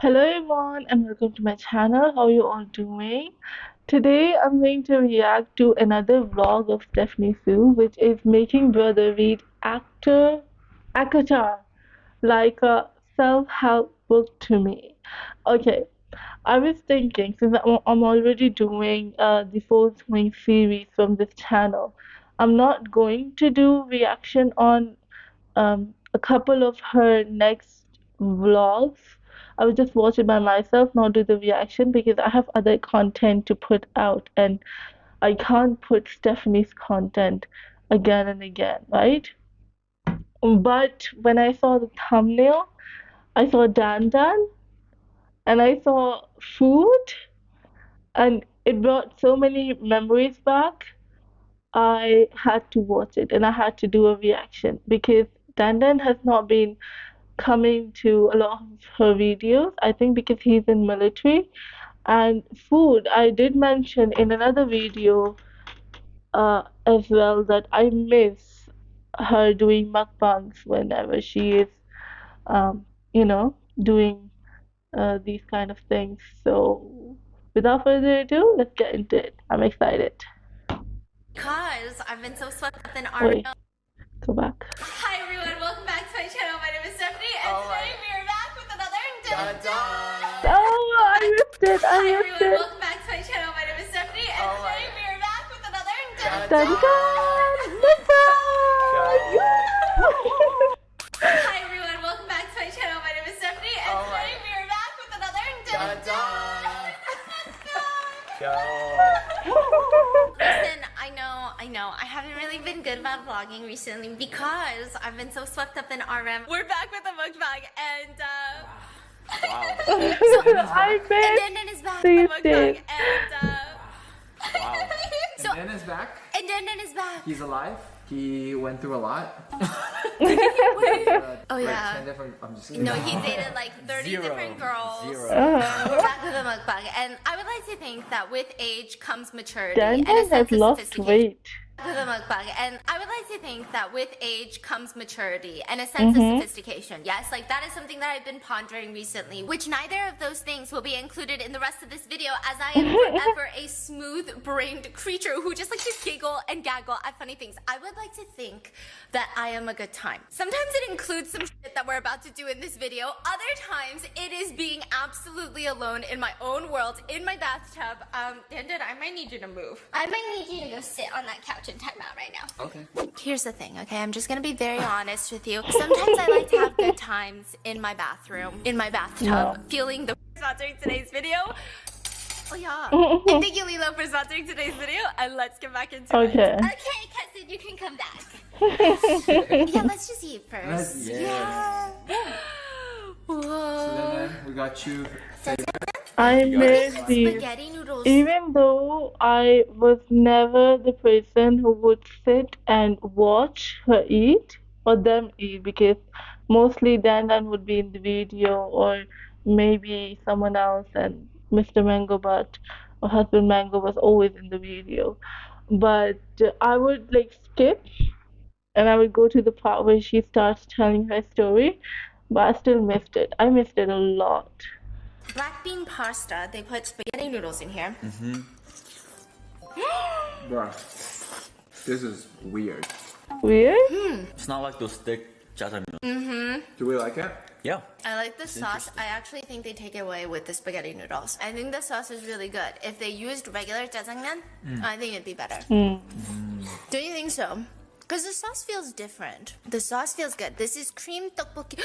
Hello everyone and welcome to my channel. How are you all doing? Today I'm going to react to another vlog of Stephanie Sue, which is making brother read actor ACATOR, like a self-help book to me. Okay, I was thinking since I'm already doing the forthcoming series from this channel, I'm not going to do reaction on a couple of her next vlogs. I would just watch it by myself, not do the reaction because I have other content to put out and I can't put Stephanie's content again and again, right? But when I saw the thumbnail, I saw Dan Dan and I saw food and it brought so many memories back. I had to watch it and I had to do a reaction because Dan Dan has not been coming to a lot of her videos. I think because he's in military. And food, I did mention in another video as well that I miss her doing mukbangs whenever she is, um, doing these kind of things. So without further ado, let's get into it. I'm excited. Because I've been so swept up in our. Wait, go back. Hi everyone, welcome back to my channel. My name is Stephanie, and today we are back with another dun dun. Oh, I missed it. I Hi missed everyone, it. welcome back to my channel. My name is Stephanie, and today we are back with another dun Dun dun! Hi everyone, welcome back to my channel. My name is Stephanie, and today we are back with another dun dun. Listen, I know, I haven't really been good about vlogging recently because I've been so swept up in RM. We're back with a mukbang, and Wow. I and missed Dan is back these with a mukbang, things. and Wow. so And Dan is back. and Dan is back. He's alive. He went through a lot. Oh yeah. 10 different. I'm just kidding. No, he dated like 30 Zero. different girls. Zero. We're back with a mukbang, and I would like to think that with age comes maturity Dan and a Dan sense has of lost sophistication. weight. With a mukbang, and I would like to think that with age comes maturity and a sense of sophistication. Yes, like that is something that I've been pondering recently, which neither of those things will be included in the rest of this video, as I am forever a smooth-brained creature who just likes to giggle and gaggle at funny things. I would like to think that I am a good time. Sometimes it includes some shit that we're about to do in this video. Other times it is being absolutely alone in my own world, in my bathtub. Dan, I might need you to move. I might need you to go sit on that couch and time out right now. Okay. Here's the thing, okay? I'm just gonna be very honest with you. Sometimes I like to have good times in my bathroom, in my bathtub, feeling the sponsoring today's video. Oh yeah. And thank you, Lilo, for sponsoring today's video. And let's get back into it. Okay. Okay, cousin, you can come back. Yeah, let's just eat first. Yeah. Whoa. So then we got you. I miss these. Spaghetti noodles. Even though I was never the person who would sit and watch her eat or them eat because mostly Dan Dan would be in the video or maybe someone else and Mr. Mango Butt or husband Mango was always in the video. But I would like skip and I would go to the part where she starts telling her story, but I still missed it. I missed it a lot. Black bean pasta. They put spaghetti noodles in here. Bruh. This is weird. Weird? It's not like those thick jajangmyeon. Do we like it? Yeah. I like the sauce. I actually think they take it away with the spaghetti noodles. I think the sauce is really good. If they used regular jajangmyeon, I think it'd be better. Don't you think so? Because the sauce feels different. The sauce feels good. This is cream tteokbokki.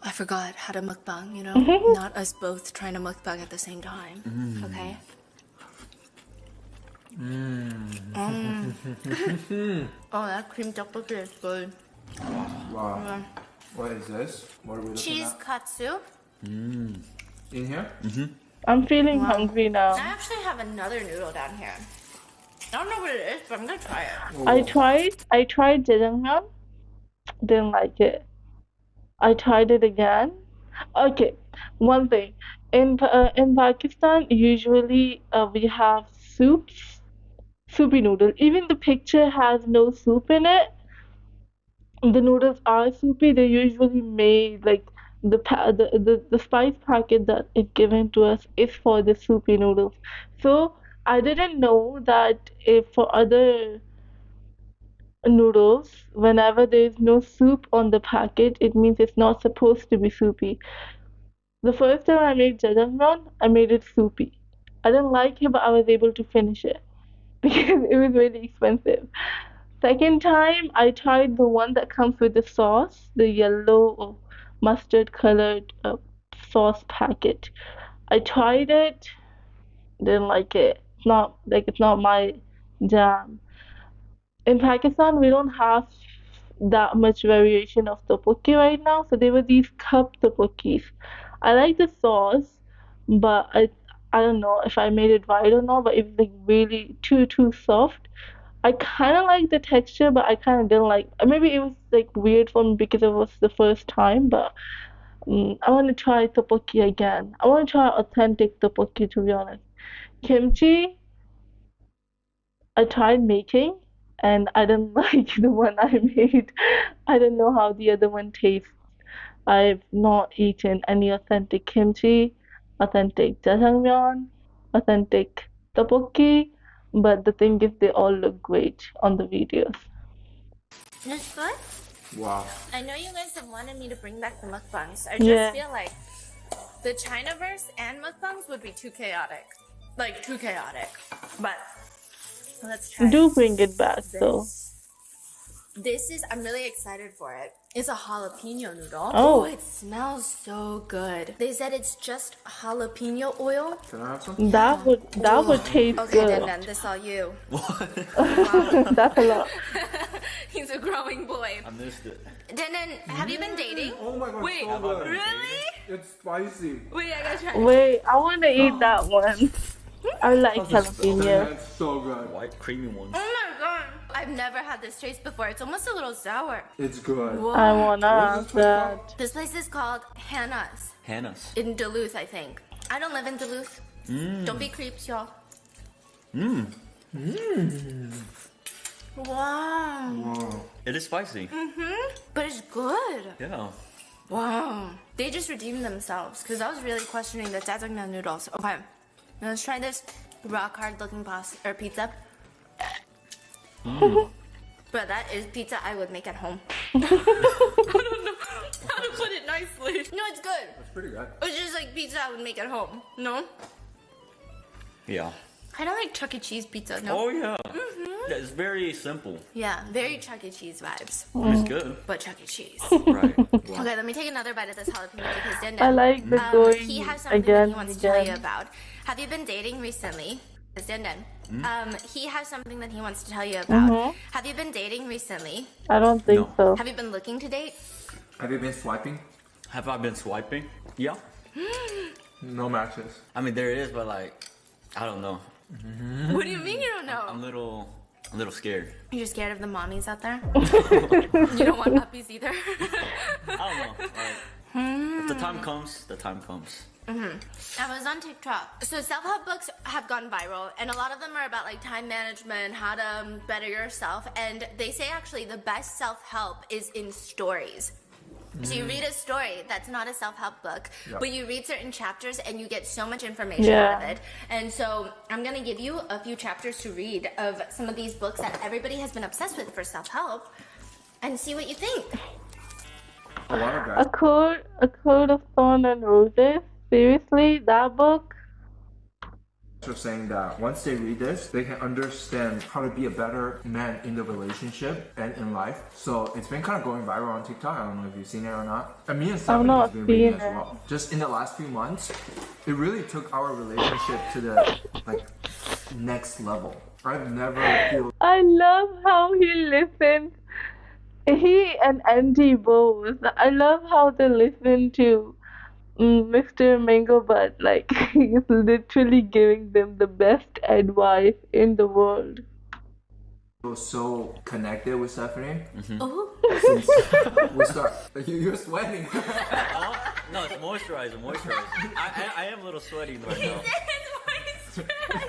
I forgot how to mukbang, you know? Not us both trying to mukbang at the same time. Okay? Oh, that cream tteokbokki is good. Wow. What is this? What are we looking Cheese at? katsu. In here? I'm feeling hungry I now. actually have another noodle down here. I don't know what it is, but I'm gonna try it. I tried jajangmyeon. Didn't like it. I tried it again. Okay, one thing. In Pakistan, usually we have soups, soupy noodle. Even the picture has no soup in it. The noodles are soupy. They're usually made like the spice packet that is given to us is for the soupy noodles. So I didn't know that if for other noodles, whenever there's no soup on the packet, it means it's not supposed to be soupy. The first time I made jajangmyeon, I made it soupy. I didn't like it, but I was able to finish it because it was really expensive. Second time, I tried the one that comes with the sauce, the yellow or mustard colored sauce packet. I tried it, didn't like it. It's not my jam. In Pakistan, we don't have that much variation of tteokbokki right now, so there were these cup tteokbokkis. I like the sauce, but I don't know if I made it right or not, but it was like really too soft. I kind of like the texture, but I kind of didn't like. Maybe it was like weird for me because it was the first time, but I want to try tteokbokki again. I want to try authentic tteokbokki, to be honest. Kimchi, I tried making, and I didn't like the one I made. I don't know how the other one tastes. I've not eaten any authentic kimchi, authentic jajangmyeon, authentic tteokbokki, but the thing is, they all look great on the videos. It's good. Wow. I know you guys have wanted me to bring back the mukbangs. I just Yeah. feel like the Chinaverse and mukbangs would be too chaotic. Like, too chaotic. But let's try Do bring it back, though. This is, I'm really excited for it. It's a jalapeno noodle. Oh. It smells so good. They said it's just jalapeno oil. Can I have some? That would taste Okay, good. then this all you. That's a lot. He's a growing boy. I missed it. Then, have you been dating? Oh my god, Wait, so good. really? It's spicy. Wait, I gotta try. Wait, I want to eat that one. I like jalapeno. It's so good. White creamy one. Oh my god. I've never had this taste before. It's almost a little sour. It's good. Whoa. I wanna What have is this place that. This place is called Hannah's Hannah's. in Duluth, I think. I don't live in Duluth. Don't be creeps, y'all. Wow. Wow. It is spicy. But it's good. Yeah. Wow. They just redeemed themselves because I was really questioning the jajangmyeon noodles. Okay. Now let's try this rock hard looking pasta or pizza. But that is pizza I would make at home. I don't know how to put it nicely. No, it's good. It's pretty good. It's just like pizza I would make at home. No? Yeah. Kind of like Chuck E. Cheese pizza. No? Oh yeah. Yeah, it's very simple. Yeah, very Chuck E. Cheese vibes. It's good. But Chuck E. Cheese. Right. Okay, let me take another bite of this jalapeno because then I like the he going has something that again he wants and to tell you again. about. Have you been dating recently? He has something that he wants to tell you about. Have you been dating recently? I don't think No. so. Have you been looking to date? Have you been swiping? Have I been swiping? Yeah. No matches. I mean, there it is, but like, I don't know. What do you mean you don't know? I'm a little scared. You're scared of the mommies out there? You don't want puppies either? I don't know. Like, if the time comes, the time comes. I was on TikTok. So self-help books have gone viral, and a lot of them are about like time management, how to better yourself. And they say actually the best self-help is in stories. So you read a story that's not a self-help book, but you read certain chapters and you get so much information out of it. And so I'm gonna give you a few chapters to read of some of these books that everybody has been obsessed with for self-help, and see what you think. A lot of A guys. Code of Thorn and Roses. Seriously, that book? Are saying that once they read this, they can understand how to be a better man in the relationship and in life. So it's been kind of going viral on TikTok. I don't know if you've seen it or not. And me and Stephanie not has been reading seen as it. well. Just in the last few months, it really took our relationship to the next level. I've never feel I love how he listens. He and Andy both. I love how they listen to Mr. Mango Butt. Like, he's literally giving them the best advice in the world. so connected with Stephanie. Oh, Since we start, you're sweating. Oh, no, it's moisturizer. I am a little sweaty right now.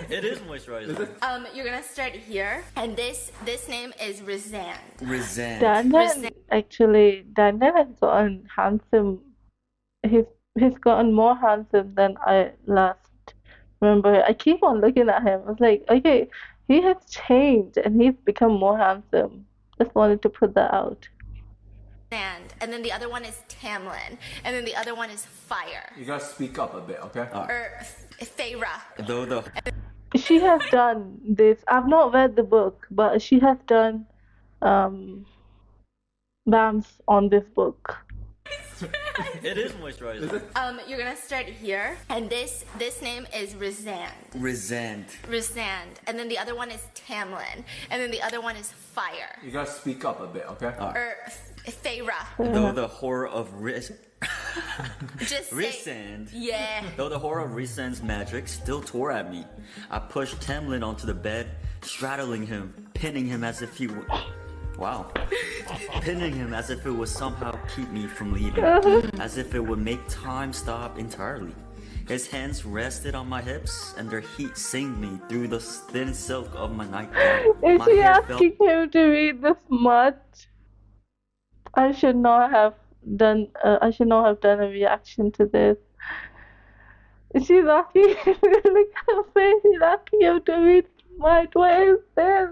It is moisturizer. you're gonna start here, and this name is Rizan. Resent. Dandan has gotten handsome. Like, recently. Rizan. Rizan. I don't know. he's he's gotten more handsome than I last remember. I keep on looking at him. I was like, okay, he has changed and he's become more handsome. Just wanted to put that out. And then the other one is Tamlin, and then the other one is Fire. You gotta speak up a bit, okay? Or Feyre. Though She has done this. I've not read the book, but she has done BAMs on this book. it is moisturizer. You're gonna start here, and this name is Rhysand. Rhysand, and then the other one is Tamlin, and then the other one is Fire. You gotta speak up a bit, okay? Or Feyre. Though the horror of Just say, Rhysand. yeah. Though the horror of Rhysand's magic still tore at me, I pushed Tamlin onto the bed, straddling him, pinning him as if he would. Wow. Pinning him as if it would somehow keep me from leaving, as if it would make time stop entirely. His hands rested on my hips, and their heat singed me through the thin silk of my nightgown. Is My she hair felt asking him to read this much? I should not have done. I should not have done a reaction to this. She's asking. Look at her face. She's asking him to read much. What is this?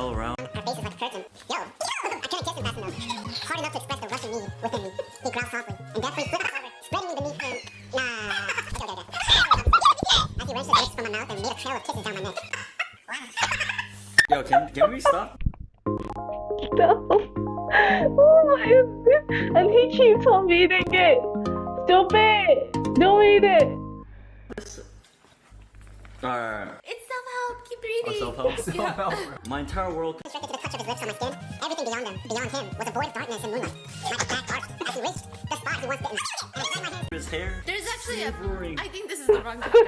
all around. Her face is like a curtain. Yo, I couldn't kiss him fast enough. Hard enough to express the rushing need within me. He growled softly and deftly flipped the cover, spreading me beneath him. Okay. As he wrenched his lips from my mouth and made a trail of kisses down my neck. Yo, can we stop? No. Oh, what is this? And he keeps on reading it. Stop it. Don't read it. It's self-help. Keep reading. Self-help. My entire world. Restricted to the touch of his lips on my skin, everything beyond them, beyond him, was a void of darkness and moonlight. My back arched as he reached the spot he once bitten, and I grabbed my hand. His hair. There's actually shivering. I think this is the wrong chapter.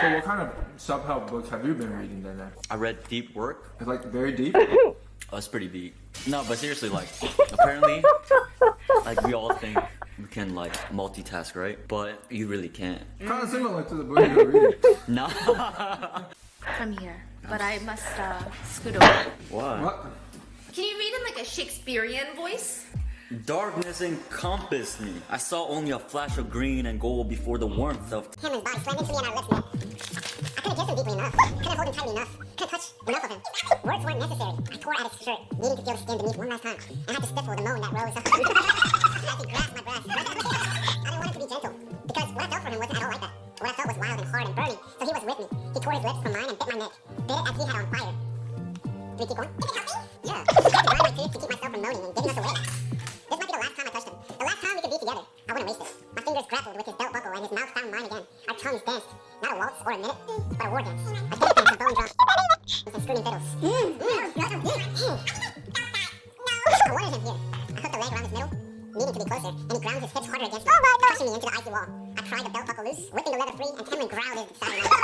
So what kind of self-help books have you been reading then? I read Deep Work. It's like very deep? Oh, it's pretty deep. No, but seriously, like, apparently, like, we all think we can, like, multitask, right? But you really can't. Kind of similar to the book you're reading. No. From here, but I must scoot over. Why? What? Can you read in like a Shakespearean voice? Darkness encompassed me. I saw only a flash of green and gold before the warmth of Cameron's body slammed into me and our lips met. I couldn't kiss him deeply enough, couldn't hold him tightly enough, couldn't touch enough of him. Words weren't necessary. I tore at his shirt, needing to feel the skin beneath one last time. I had to stifle the moan that rose up. As he grasped my breast, I didn't want him to be gentle, because what I felt for him wasn't at all like that. What I felt was wild and hard and burning, so he was with me. He tore his lips from mine and bit my neck, bit it as he had on fire. Do we keep going? Yeah. I had to grind my teeth to keep myself from moaning and giving us away. This might be the last time I touched him. The last time we could be together. I wouldn't waste it. My fingers grappled with his belt buckle and his mouth found mine again. Our tongues danced. Not a waltz or a minute, but a war dance. A dance dance of bone drums and screaming fiddles. I wanted him here. I hooked a leg around his middle, needing to be closer, and he ground his hips harder against me, pushing me into the icy wall. I pried the belt buckle loose, whipping the leather free, and Cameron growled his side of my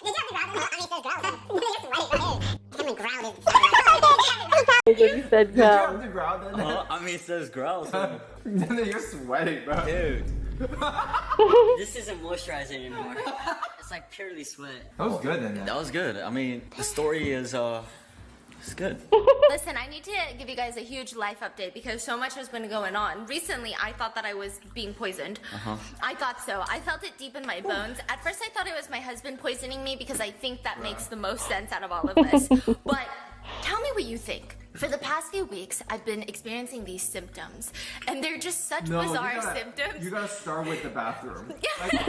Did you have the growl? I mean, it says growl. You're sweating right here. Cameron growled his side of my When he said Did you no. have to growl then? I mean, it says growl, so. Then you're sweating, bro. Dude. This isn't moisturizer anymore. It's like purely sweat. That was good then. That was good. I mean, the story is, it's good. Listen, I need to give you guys a huge life update because so much has been going on. Recently, I thought that I was being poisoned. I thought so. I felt it deep in my bones. At first, I thought it was my husband poisoning me because I think that makes the most sense out of all of this. But tell me what you think. For the past few weeks, I've been experiencing these symptoms, and they're just such bizarre symptoms. You gotta start with the bathroom. Okay.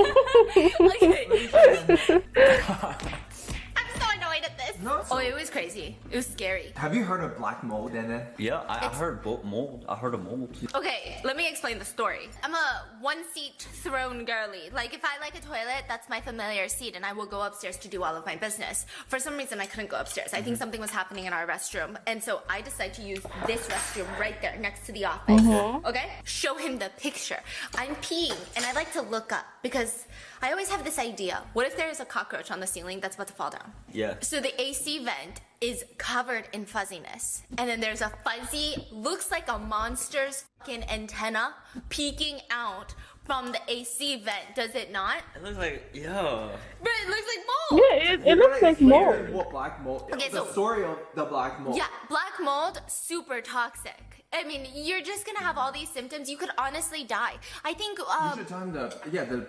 I'm so annoyed at this. No, it's Oh, it was crazy. It was scary. Have you heard of black mold then? Yeah, I heard mold. I heard of mold. Okay, let me explain the story. I'm a one-seat throne girly. Like, if I like a toilet, that's my familiar seat, and I will go upstairs to do all of my business. For some reason, I couldn't go upstairs. I think something was happening in our restroom, and so I decided to use this restroom right there next to the office. Okay? Show him the picture. I'm peeing, and I like to look up, because I always have this idea. What if there is a cockroach on the ceiling that's about to fall down? Yeah. So the AC vent is covered in fuzziness. And then there's a fuzzy, looks like a monster's fucking antenna peeking out from the AC vent, does it not? It looks like, yeah. But it looks like mold. Yeah, it looks like mold. What black mold? Okay, the so- story of the black mold. Yeah, black mold, super toxic. I mean, you're just gonna have all these symptoms. You could honestly die. I think. You should tell him the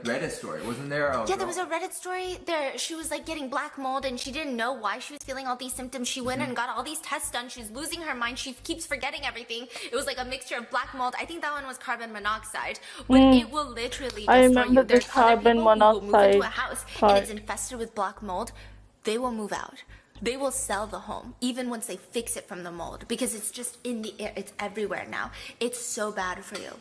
Reddit story. Wasn't there? Yeah, there was a Reddit story. There, she was like getting black mold, and she didn't know why she was feeling all these symptoms. She went and got all these tests done. She's losing her mind. She keeps forgetting everything. It was like a mixture of black mold. I think that one was carbon monoxide, but it will literally destroy I remember you. the There's other carbon people who will move monoxide into a house part. and it's infested with black mold. They will move out. They will sell the home even once they fix it from the mold because it's just in the air. It's everywhere now. It's so bad for you.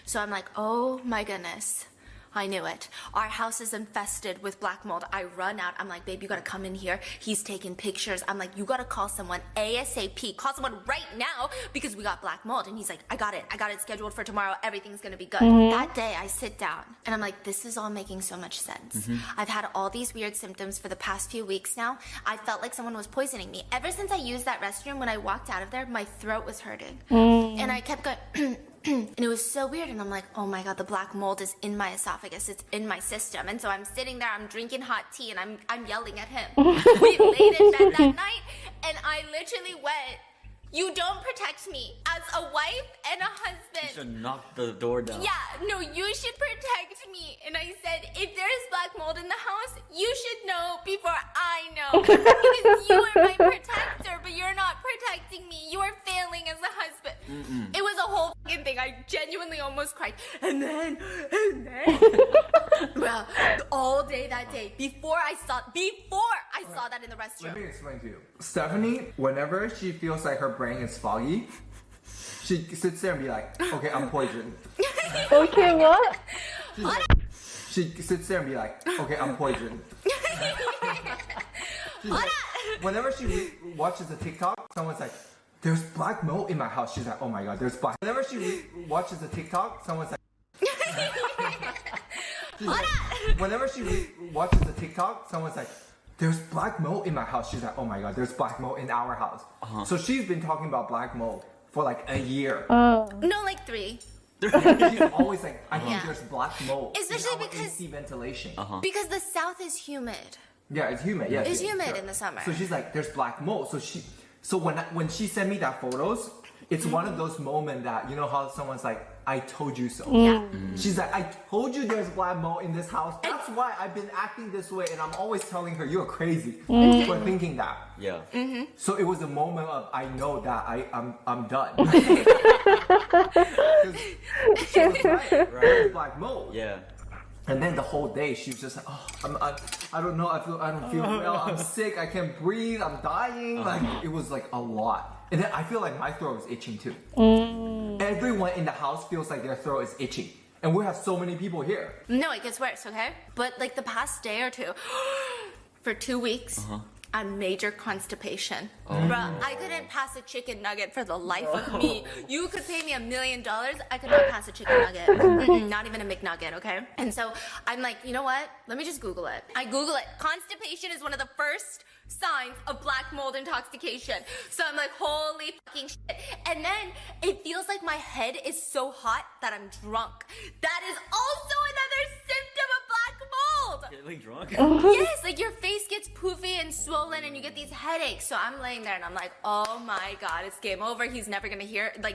So I'm like, oh my goodness. I knew it. Our house is infested with black mold. I run out. I'm like, babe, you gotta come in here. He's taking pictures. I'm like, you gotta call someone ASAP. Call someone right now because we got black mold. And he's like, I got it. I got it scheduled for tomorrow. Everything's gonna be good. That day, I sit down and I'm like, this is all making so much sense. I've had all these weird symptoms for the past few weeks now. I felt like someone was poisoning me. Ever since I used that restroom, when I walked out of there, my throat was hurting. And I kept going, and it was so weird. And I'm like, oh my God, the black mold is in my esophagus. It's in my system. And so I'm sitting there, I'm drinking hot tea, and I'm yelling at him. We laid in bed that night, and I literally went, you don't protect me as a wife and a You husband. should knock the door down. Yeah, no, you should protect me. And I said, if there's black mold in the house, you should know before I know. Because you are my protector, but you're not protecting me. You are failing as a husband. It was a whole fucking thing. I genuinely almost cried. And then, well, all day that day, before I saw that in the Let me restroom. explain to you. Stephanie, whenever she feels like her brain is foggy, she sits there and be like, okay, I'm poisoned. Okay, what? She sits there and be like, okay, I'm poisoned. She's like, whenever she watches a TikTok, someone's like, there's black mold in my house. She's like, oh my God, there's black. Whenever she watches a TikTok, someone's like, she's like, whenever she watches a TikTok, someone's like, there's black mold in my house. She's like, oh my God, there's black mold in our house. So she's been talking about black mold for like a year. No, like 3. She's always like, I think Yeah. there's black mold Especially in our because- AC ventilation. Because the South is humid. Yeah, it's humid. Yeah, It's humid in the summer. So she's like, there's black mold. So when she sent me that photos, it's one of those moments that you know how someone's like, I told you so. Yeah. She's like, I told you there's black mold in this house. That's why I've been acting this way, and I'm always telling her you're crazy for thinking that. Yeah. So it was a moment of I know that I'm done. 'Cause she was right. There's black mold. Yeah. And then the whole day she was just like, oh, I don't know, I don't feel well, I'm sick, I can't breathe, I'm dying. Like it was like a lot. And then I feel like my throat is itching too. Everyone in the house feels like their throat is itching. And we have so many people here. No, it gets worse, okay? But like the past day or two, for 2 weeks, I'm major constipation. Bruh, I couldn't pass a chicken nugget for the life of me. You could pay me $1 million, I could not pass a chicken nugget. Not even a McNugget, okay? And so I'm like, you know what? Let me just Google it. I Google it. Constipation is one of the first signs of black mold intoxication. So I'm like, holy fucking shit. And then it feels like my head is so hot that I'm drunk. That is also another symptom of black mold. Getting drunk? Yes, like your face gets poofy and swollen and you get these headaches. So I'm laying there and I'm like, oh my God, it's game over. He's never gonna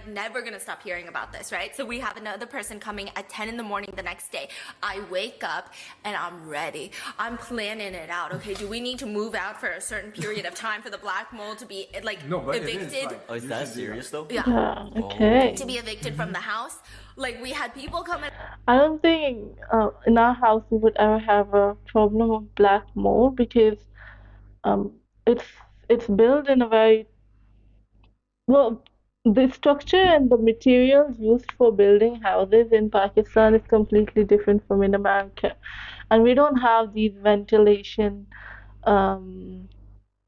never gonna stop hearing about this, right? So we have another person coming at 10 in the morning the next day. I wake up and I'm ready. I'm planning it out. Okay, do we need to move out for a certain period of time for the black mold to be like No, but evicted? it is like, Oh, is you that should do serious though? Yeah. Okay. To be evicted from the house. Like we had people come in. I don't think in our house we would ever have a problem of black mold because um, it's built in a very well. The structure and the materials used for building houses in Pakistan is completely different from in America, and we don't have these ventilation um,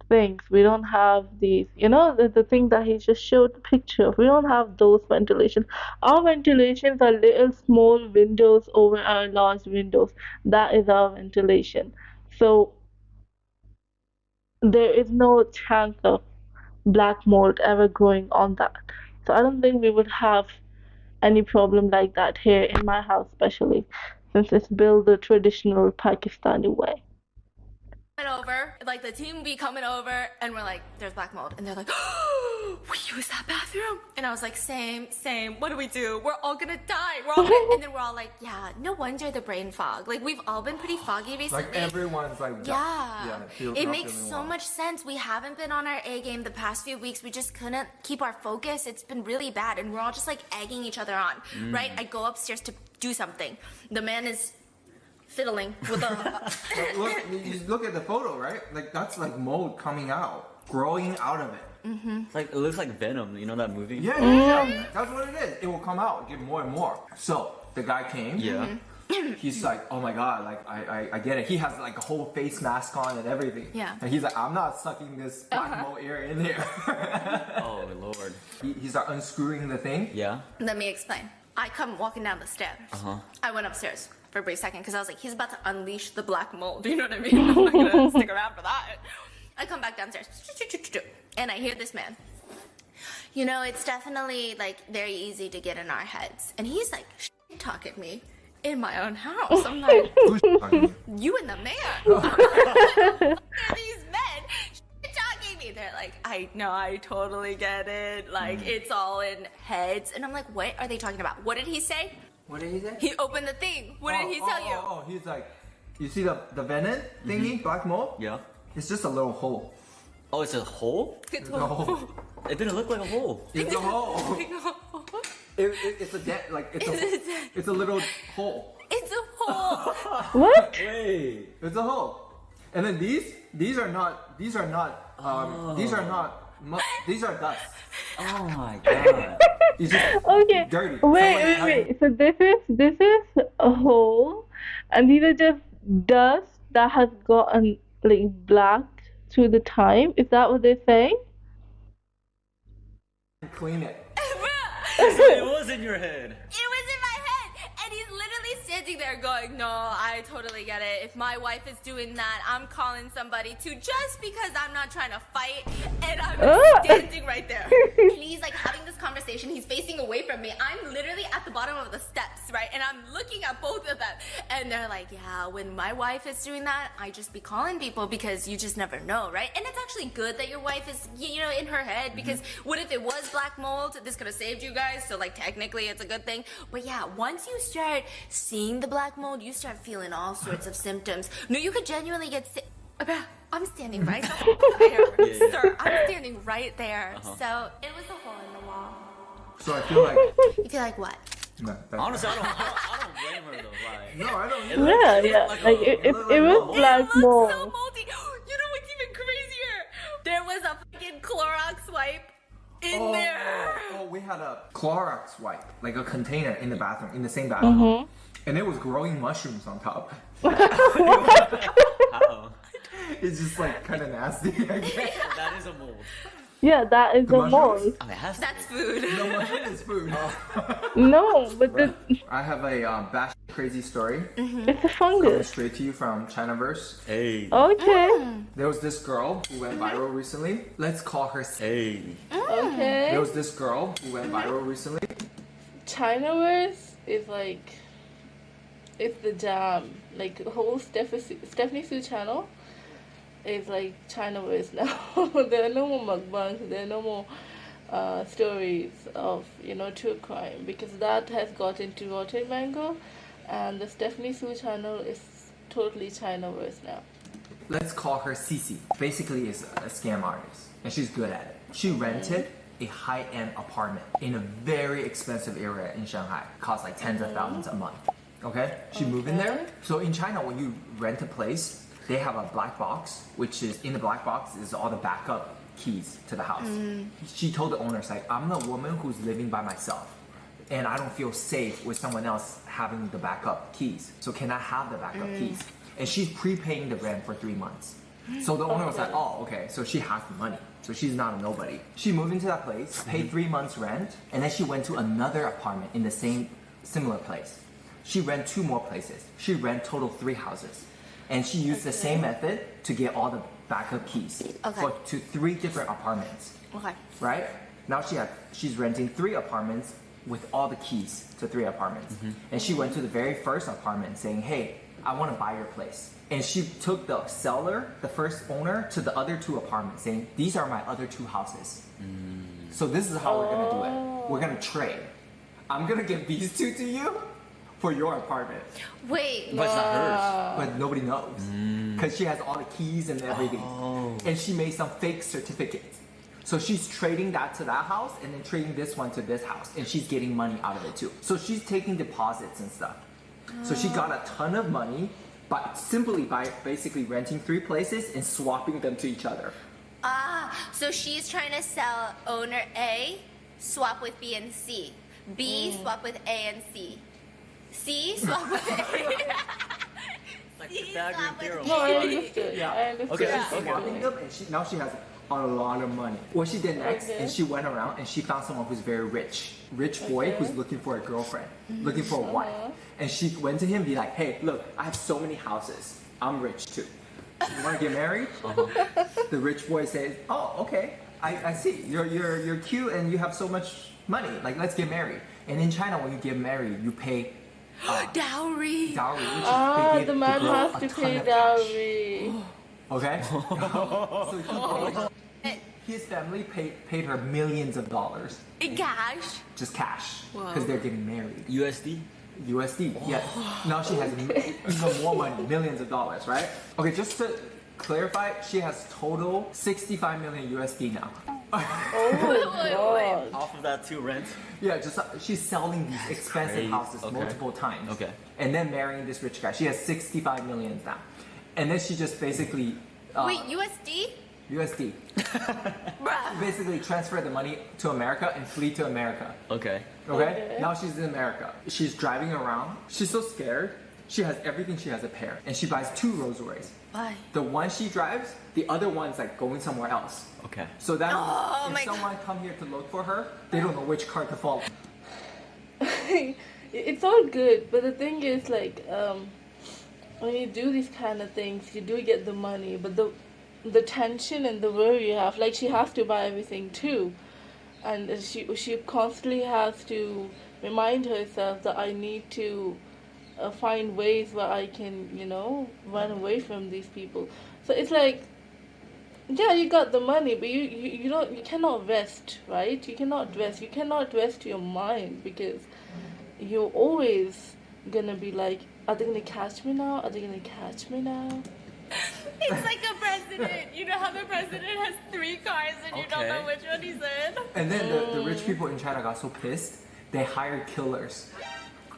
things. We don't have these, the thing that he just showed the picture of. We don't have those ventilations. Our ventilations are little small windows over our large windows. That is our ventilation. So there is no chance of black mold ever growing on that. So I don't think we would have any problem like that here in my house, especially since it's built the traditional Pakistani way. over, like the team be coming over, and we're like, there's black mold, and they're like, oh, we use that bathroom, and I was like, same. What do we do? We're all gonna die. And then we're all like, yeah, no wonder the brain fog. Like we've all been pretty foggy recently. Like everyone's like, It makes so much sense. We haven't been on our A game the past few weeks. We just couldn't keep our focus. It's been really bad, and we're all just like egging each other on, right? I go upstairs to do something. The man is fiddling with a look at the photo, right? Like that's like mold coming out, growing out of it. It's like, it looks like Venom. You know that movie? Yeah. That's what it is. It will come out, get more and more. So the guy came. Yeah. He's like, oh my god, like I get it. He has like a whole face mask on and everything. Yeah. And he's like, I'm not sucking this black mold air in there. Oh Lord. He's like unscrewing the thing. Yeah. Let me explain. I come walking down the stairs. I went upstairs for a brief second because I was like, he's about to unleash the black mold. You know what I mean? I'm not gonna stick around for that. I come back downstairs and I hear this man. You know, it's definitely like very easy to get in our heads. And he's like talking me in my own house. I'm like, Who's talking? you and the man. These men talking me. They're like, I know, I totally get it. Like, it's all in heads. And I'm like, what are they talking about? What did he say? What did he say? He opened the thing. What did he tell you? Oh, he's like, you see the venom thingy, black mold? Yeah. It's just a little hole. Oh, it's a hole? It's The hole. It didn't look like a hole. It's a hole. It's a it's a little hole. It's a hole. What? Wait. It's a hole. And then these are dust. Oh my god. It's just Okay. dirty. Wait. So this is a hole, and these are just dust that has gotten like black through the time. Is that what they're saying? Clean it. It was in your head. It was in my head, and he's literally standing there going, no, I totally get it. If my wife is doing that, I'm calling somebody too, just because I'm not trying to fight, and I'm standing right there. And he's like having this conversation, he's facing away from me. I'm literally at the bottom of the steps, right? And I'm looking at both of them, and they're like, yeah, when my wife is doing that, I just be calling people because you just never know, right? And it's actually good that your wife is, you know, in her head, because what if it was black mold? This could have saved you guys, so like technically it's a good thing. But yeah, once you start seeing the black mold, you start feeling all sorts of symptoms. No, you could genuinely get sick. I'm standing right there. Sir, I'm standing right there. So it was a hole in the wall. So I feel like. You feel like what? No, Honestly, I don't blame her though. Like, no, I don't. Yeah. Like it was black It looks mold. so moldy. You know what's even crazier? There was a fucking Clorox wipe in there. Oh, we had a Clorox wipe, like a container in the bathroom, in the same bathroom. And it was growing mushrooms on top. how? It's just like kind of nasty, I guess. That is a mold. Yeah, that is The a mold. mushrooms? I mean, it has to That's be. food. No, mushroom is food. No, but I have a bash crazy story it's a coming fungus. straight to you from Chinaverse. Hey. Okay. There was this girl who went viral recently. Let's call her. Hey. Okay. There was this girl who went viral recently. Chinaverse is like, it's the jam. Like the whole Stephanie Sue channel is like Chinaverse now. There are no more mukbangs. There are no more stories of, you know, true crime, because that has got into Rotten Mango, and the Stephanie Sue channel is totally Chinaverse now. Let's call her Cece. Basically, is a scam artist, and she's good at it. She rented a high-end apartment in a very expensive area in Shanghai. Costs like tens of thousands a month. Okay? She moved in there. So in China, when you rent a place, they have a black box, which is in the black box is all the backup keys to the house. She told the owners, like, I'm a woman who's living by myself, and I don't feel safe with someone else having the backup keys. So can I have the backup keys? And she's prepaying the rent for 3 months. So the owner was like, oh, okay, so she has the money. So she's not a nobody. She moved into that place, paid 3 months rent, and then she went to another apartment in the same similar place. She rent 2 more places. She rent total 3 houses. And she used the same method to get all the backup keys to 3 different apartments. Okay. Right? Now she's renting 3 apartments with all the keys to 3 apartments. And she went to the very first apartment saying, hey, I want to buy your place. And she took the seller, the first owner, to the other 2 apartments, saying, these are my other 2 houses. So this is how we're gonna do it. We're gonna trade. I'm gonna give these 2 to you for your apartment. Wait. But it's not hers. But nobody knows. Because she has all the keys and everything. And she made some fake certificates. So she's trading that to that house and then trading this one to this house. And she's getting money out of it too. So she's taking deposits and stuff. So she got a ton of money simply by basically renting 3 places and swapping them to each other. So she's trying to sell owner A, swap with B and C. B, swap with A and C. C, swap with A. Like C, Pythagorean swap with theorem. B. No, I understood. Yeah. I understood. Okay. She's swapping them and now she has a lot of money. What she did next Okay. is she went around and she found someone who's very rich. Rich boy who's looking for a girlfriend, looking for a wife. And she went to him and be like, hey, look, I have so many houses. I'm rich too. You want to get married? The rich boy says, oh, okay. I see. You're cute and you have so much money. Like, let's get married. And in China, when you get married, you pay Dowry. dowry, which is they give The man girl has a to ton pay of cash. dowry. Okay? So his family paid her millions of dollars, In cash. just cash, because they're getting married. USD? USD, yeah. Now she has even more money, millions of dollars, right? Okay, just to clarify, she has total 65 million USD now. Oh, God. Off of that too, rent? Yeah, just she's selling these expensive Crazy. houses Okay. multiple times. Okay. And then marrying this rich guy. She has 65 million now. And then she just basically Wait, USD? USD. Bruh. Basically transfer the money to America and flee to America. Okay. Okay? Now she's in America. She's driving around. She's so scared. She has everything. She has a pair. And she buys 2 Rolls Royce. Why? The one she drives, the other one's like going somewhere else. Okay. So that Oh my if someone come here to look for her, they don't know which car to follow. It's all good, but the thing is, like, when you do these kind of things, you do get the money, but the tension and the worry you have, like, she has to buy everything too, and she constantly has to remind herself that I need to find ways where I can, run away from these people. So it's like, yeah, you got the money, but you cannot rest, right? You cannot rest your mind, because you're always gonna be like, are they gonna catch me now? Are they gonna catch me now? It's like a president. You know how the president has 3 cars and you don't know Okay. which one he's in? And then the rich people in China got so pissed, they hired killers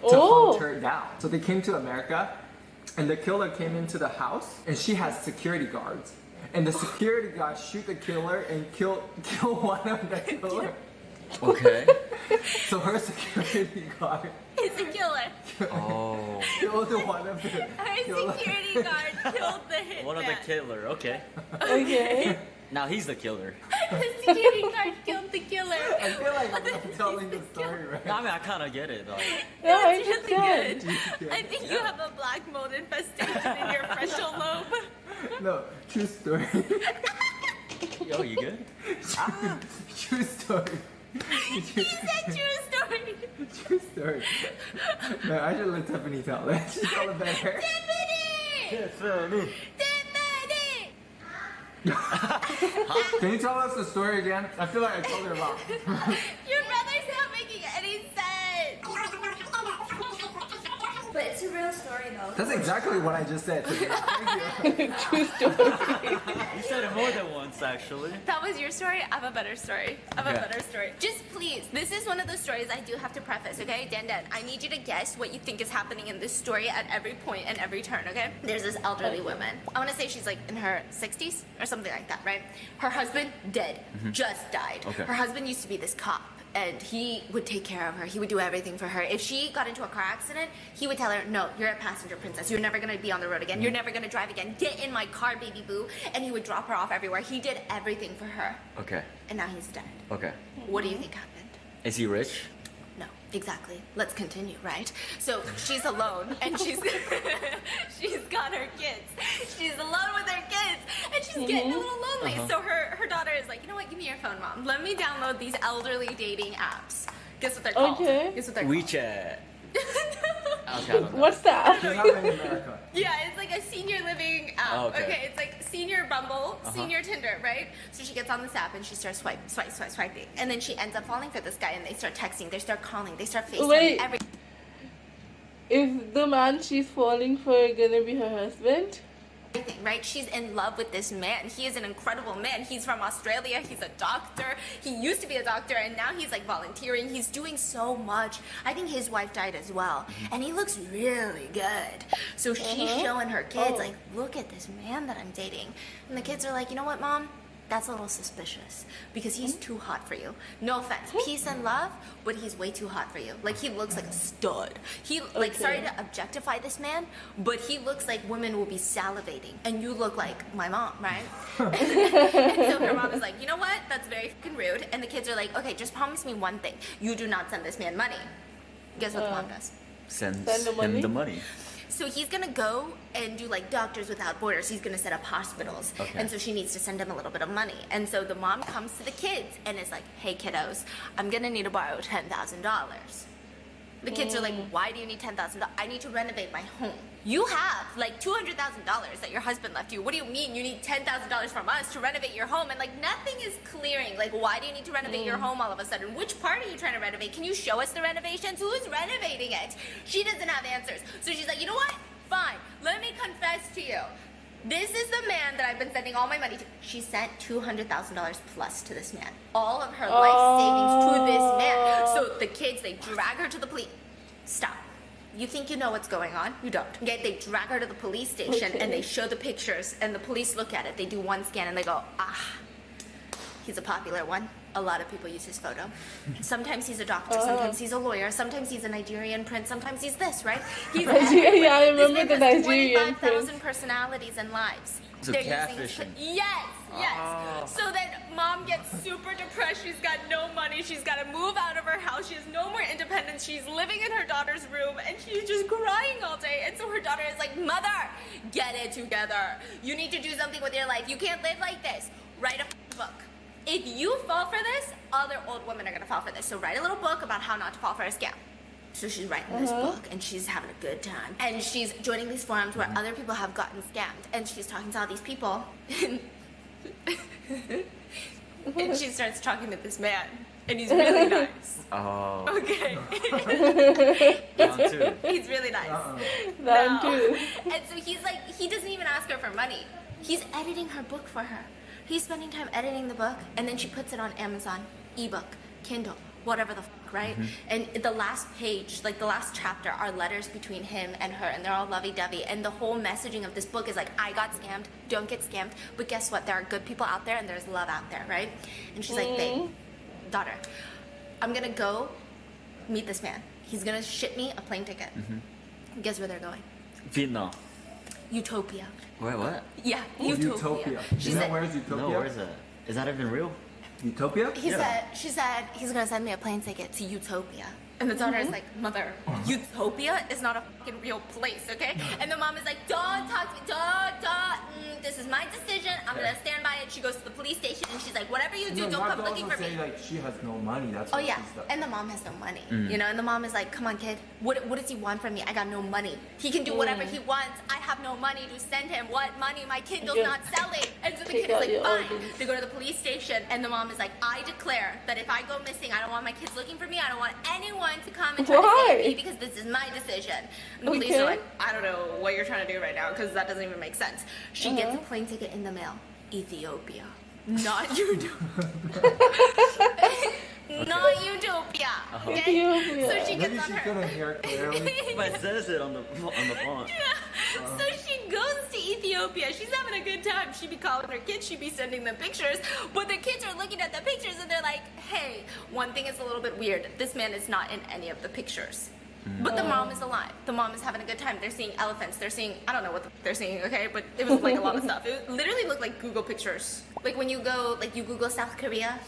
to Oh. hunt her down. So they came to America, and the killer came into the house, and she has security guards. And the security guards shoot the killer and kill one of the killer. Okay. So her security guard He's a killer. Oh. killed one of the Her killer. security guard killed the hitman. One of the killer. Okay. Okay. Now he's the killer. The security guard killed the killer. I feel like I'm telling the story right. I mean, I kind of get it. Though. No, I It's really understand. good. I think you have a black mold infestation in your frontal lobe. No, true story. Yo, you good? True story. He said true story. True story. No, I should let Tiffany tell it. She's all better. Tiffany! Can you tell us the story again? I feel like I told her wrong. Your brother's not making any sense. But it's a real story though. That's exactly what I just said. Thank you. True story. You said it more than once, actually. That was your story. I have a better story. I have a Okay. better story. Just please, this is one of those stories I do have to preface, okay? Dan, I need you to guess what you think is happening in this story at every point and every turn, okay? There's this elderly woman. I want to say she's like in her 60s or something like that, right? Her husband, dead. Just died. Okay. Her husband used to be this cop. And he would take care of her. He would do everything for her. If she got into a car accident, he would tell her, no, you're a passenger princess. You're never going to be on the road again. You're never going to drive again. Get in my car, baby boo. And he would drop her off everywhere. He did everything for her. Okay. And now he's dead. Okay. What do you think happened? Is he rich? No, exactly. Let's continue, right? So she's alone and she's got her kids. She's alone with her kids and she's getting a little lonely. So her daughter is like, you know what? Give me your phone, mom. Let me download these elderly dating apps. Guess what they're called? Okay. Guess what they're called? WeChat. Okay, I don't know. What's that? She's not in America. Yeah, it's like a senior living app. Oh, okay. It's like senior Bumble, senior Tinder, right? So she gets on this app and she starts swiping. And then she ends up falling for this guy and they start texting, they start calling, they start FaceTiming, Wait. everything. Is the man she's falling for gonna be her husband? Right? She's in love with this man. He is an incredible man. He's from Australia. He's a doctor. He used to be a doctor and now he's like volunteering. He's doing so much. I think his wife died as well. And he looks really good. So she's showing her kids, like, look at this man that I'm dating. And the kids are like, you know what, Mom? That's a little suspicious because he's too hot for you. No offense, peace and love, but he's way too hot for you. Like, he looks like a stud. He, like, sorry to objectify this man, but he looks like women will be salivating. And you look like my mom, right? And so her mom is like, you know what? That's very fucking rude. And the kids are like, okay, just promise me one thing. You do not send this man money. Guess what the mom does? Sends Send the money? him the money. So he's gonna go and do like Doctors Without Borders. He's gonna set up hospitals. Okay. And so she needs to send him a little bit of money. And so the mom comes to the kids and is like, hey kiddos, I'm gonna need to borrow $10,000. The kids are like, why do you need $10,000? I need to renovate my home. You have like $200,000 that your husband left you. What do you mean you need $10,000 from us to renovate your home? And like nothing is clearing. Like, why do you need to renovate your home all of a sudden? Which part are you trying to renovate? Can you show us the renovations? Who's renovating it? She doesn't have answers. So she's like, you know what? Fine. Let me confess to you. This is the man that I've been sending all my money to. She sent $200,000 plus to this man. All of her life savings to this man. So the kids, they drag her to the police. Stop. You think you know what's going on? You don't. Okay, they drag her to the police station and they show the pictures and the police look at it. They do one scan and they go, ah, he's a popular one. A lot of people use his photo. Sometimes he's a doctor, sometimes he's a lawyer, sometimes he's a Nigerian prince, sometimes he's this, right? He's Yeah, I remember the this man has Nigerian 25,000 personalities and lives. So They're using catfishing. yes. So then mom gets super depressed. She's got no money. She's got to move out of her house. She has no more independence. She's living in her daughter's room and she's just crying all day. And so her daughter is like, Mother, get it together. You need to do something with your life. You can't live like this. Write a book. If you fall for this, other old women are going to fall for this. So write a little book about how not to fall for a scam. So she's writing this book and she's having a good time. And she's joining these forums where other people have gotten scammed. And she's talking to all these people. And she starts talking to this man. And he's really nice. Oh. Okay. Round two. He's really nice. Round two. And so he's like, he doesn't even ask her for money. He's editing her book for her. He's spending time editing the book, and then she puts it on Amazon, ebook, Kindle, whatever the fuck, right? And the last page, like the last chapter, are letters between him and her, and they're all lovey-dovey. And the whole messaging of this book is like, I got scammed, don't get scammed, but guess what? There are good people out there, and there's love out there, right? And she's like, babe, daughter, I'm gonna go meet this man. He's gonna ship me a plane ticket. Guess where they're going? Vietnam. Utopia. Wait, what? Yeah, Utopia. She You know said, where's Utopia? No, where's that? Is that even real? Utopia? she said he's gonna send me a plane ticket to Utopia. And the daughter is like, Mother, Utopia is not a fucking real place, okay? And the mom is like, don't talk to me, don't, this is my decision, I'm gonna stand by it. She goes to the police station and she's like, whatever you do, don't come looking for say me. like she has no money. That's Oh what yeah, she's done. and the mom has no money, you know, and the mom is like, come on kid, what does he want from me? I got no money. He can do whatever he wants. I have no money to send him. What money? My Kindle's Yeah. not selling. And so the Take kid is out like, your fine. organs. They go to the police station and the mom is like, I declare that if I go missing, I don't want my kids looking for me. I don't want anyone to come and try to Why? save me because this is my decision. And the police Okay. are like, I don't know what you're trying to do right now because that doesn't even make sense. She gets a plane ticket in the mail. Ethiopia. Not Utopia. Not Utopia. Okay? Ethiopia. So she Maybe gets she on her. couldn't hear clearly. But it says it on the font. So she goes to Ethiopia. She's having a good time. She be calling her kids. She be sending them pictures. But the kids are looking at the pictures and they're like, hey, one thing is a little bit weird. This man is not in any of the pictures. But the mom is alive. The mom is having a good time. They're seeing elephants. They're seeing, I don't know what they're seeing, okay? But it was like a lot of stuff. It literally looked like Google pictures. Like when you go, like you Google South Korea,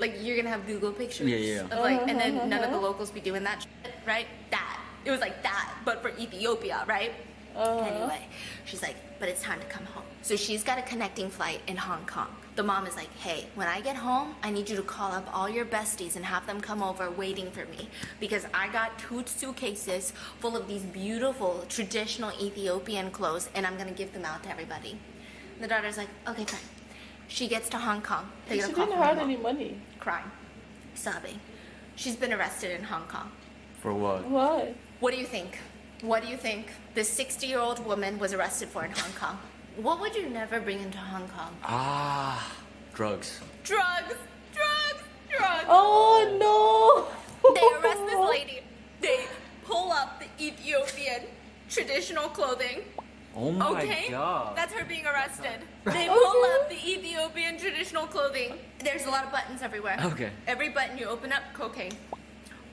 like you're gonna have Google pictures. Yeah. Of like, and then none of the locals be doing that shit, right? That. It was like that, but for Ethiopia, right? Anyway, she's like, but it's time to come home. So she's got a connecting flight in Hong Kong. The mom is like, hey, when I get home, I need you to call up all your besties and have them come over waiting for me because I got 2 suitcases full of these beautiful traditional Ethiopian clothes and I'm gonna give them out to everybody. The daughter's like, okay, fine. She gets to Hong Kong. They She get a call didn't from her have mom. any money. Crying, sobbing. She's been arrested in Hong Kong. For what? Why? What do you think? What do you think this 60-year-old woman was arrested for in Hong Kong? What would you never bring into Hong Kong? Ah, drugs. Drugs! Drugs! Drugs! Oh no! They arrest this lady. They pull up the Ethiopian traditional clothing. Oh my Okay? god. That's her being arrested. They pull up the Ethiopian traditional clothing. There's a lot of buttons everywhere. Okay. Every button you open up, cocaine.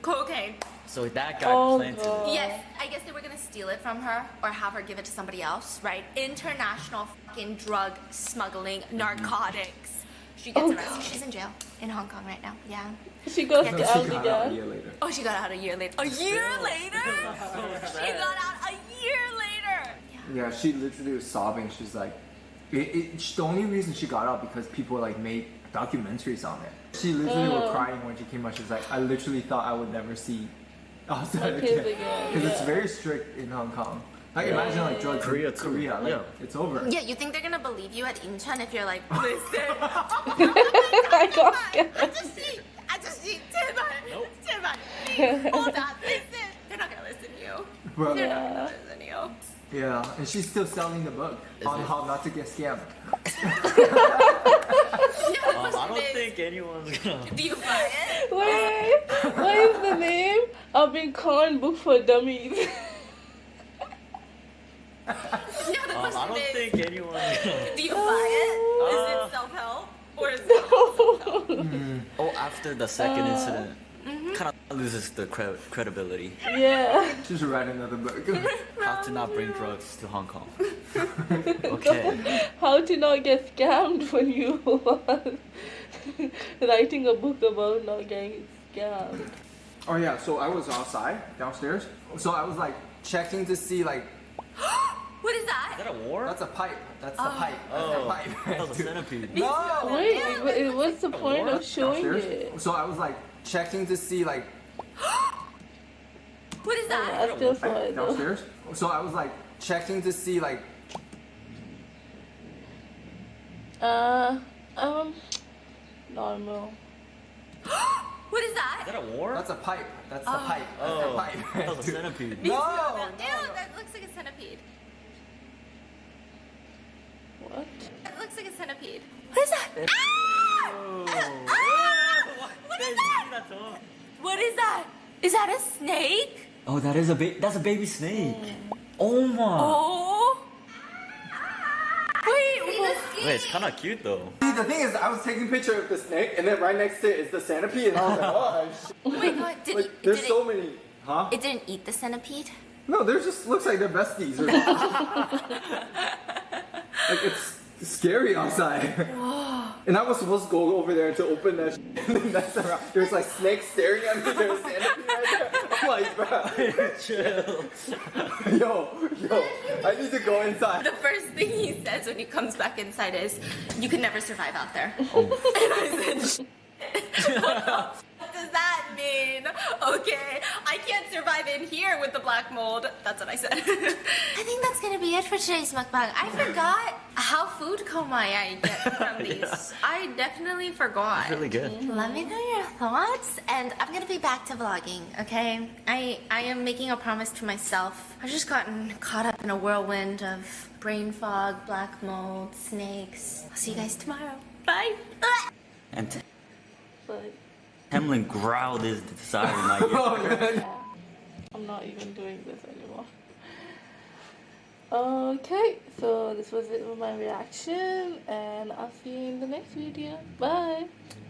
Cocaine. So that guy Oh, planted God. it. Yes, I guess they were gonna steal it from her or have her give it to somebody else, right? International fucking drug smuggling, narcotics. She gets Oh, arrested. God. She's in jail in Hong Kong right now. Yeah. She goes Yeah, to she out got out a year again. later. Oh, she got out a year later. A year later? She got out a year later. Yeah, she literally was sobbing. She's like, the only reason she got out because people like made documentaries on it. She literally was crying when she came out. She was like, I literally thought I would never see outside My kids again. again, Because it's yeah. very strict in Hong Kong. Like imagine like drugs Korea in too. Korea, like Yeah. it's over. Yeah, you think they're gonna believe you at Incheon if you're like, listen. I got scared. 아저씨, 제발, 제발, please, hold on, listen. They're not gonna listen to you. Bro, They're yeah. not gonna listen to you. And she's still selling the book on it? how not to get scammed. I don't think anyone's gonna. Do you buy it? Wait, what is the name? I've been calling book for dummies. Yeah, the I question don't is, think anyone's gonna. do you buy it? Is it self-help? Or is it not self-help? Oh, after the second incident, kind of loses the credibility. Yeah. She's write another book. How to not bring drugs to Hong Kong. Okay. How to not get scammed when you are writing a book about not getting scammed. Oh yeah, so I was outside downstairs. So I was like checking to see like What is Is that? that a war? that's a pipe. That's the pipe. That's the Oh, pipe. that was a centipede. No. Wait, what's the point of showing Downstairs. it? So I was like checking to see like What is that? I still saw it though. downstairs. So I was like checking to see like Normal. What is Is that? that a war? that's a pipe. That's the pipe. That's the Oh, pipe. that was a centipede. Me too. No, Ew, that looks like a centipede. What? That looks like a centipede. What is that? Ah! Ah! What is that? What is that? Is that a snake? Oh, that's a baby snake. Oh my. Oh. Wait, Wait, it's kind of cute though. See, the thing is, I was taking a picture of the snake, and then right next to it is the centipede, and I was like, oh, Wait, no, did like, it, there's did so it, many. Huh? it didn't eat the centipede? No, there's just looks like they're besties. Or like it's scary outside. And I was supposed to go over there to open that and then mess around. There's like snakes staring at me. There's centipede right there. I'm like, bro. Chill. Yo, I need to go inside. The first thing he says when he comes back inside is, you can never survive out there. And I said, what does that mean? Okay, I can't survive in here with the black mold. That's what I said. I think that's gonna be it for today's mukbang. I forgot how food coma I get from these. I definitely forgot. Really good. Let me know your thoughts, and I'm gonna be back to vlogging, okay? I am making a promise to myself. I've just gotten caught up in a whirlwind of brain fog, black mold, snakes. I'll see you guys tomorrow. Bye. And But Hamlin growled his desire in my ear. I'm not even doing this anymore. Okay, so this was it with my reaction, and I'll see you in the next video. Bye.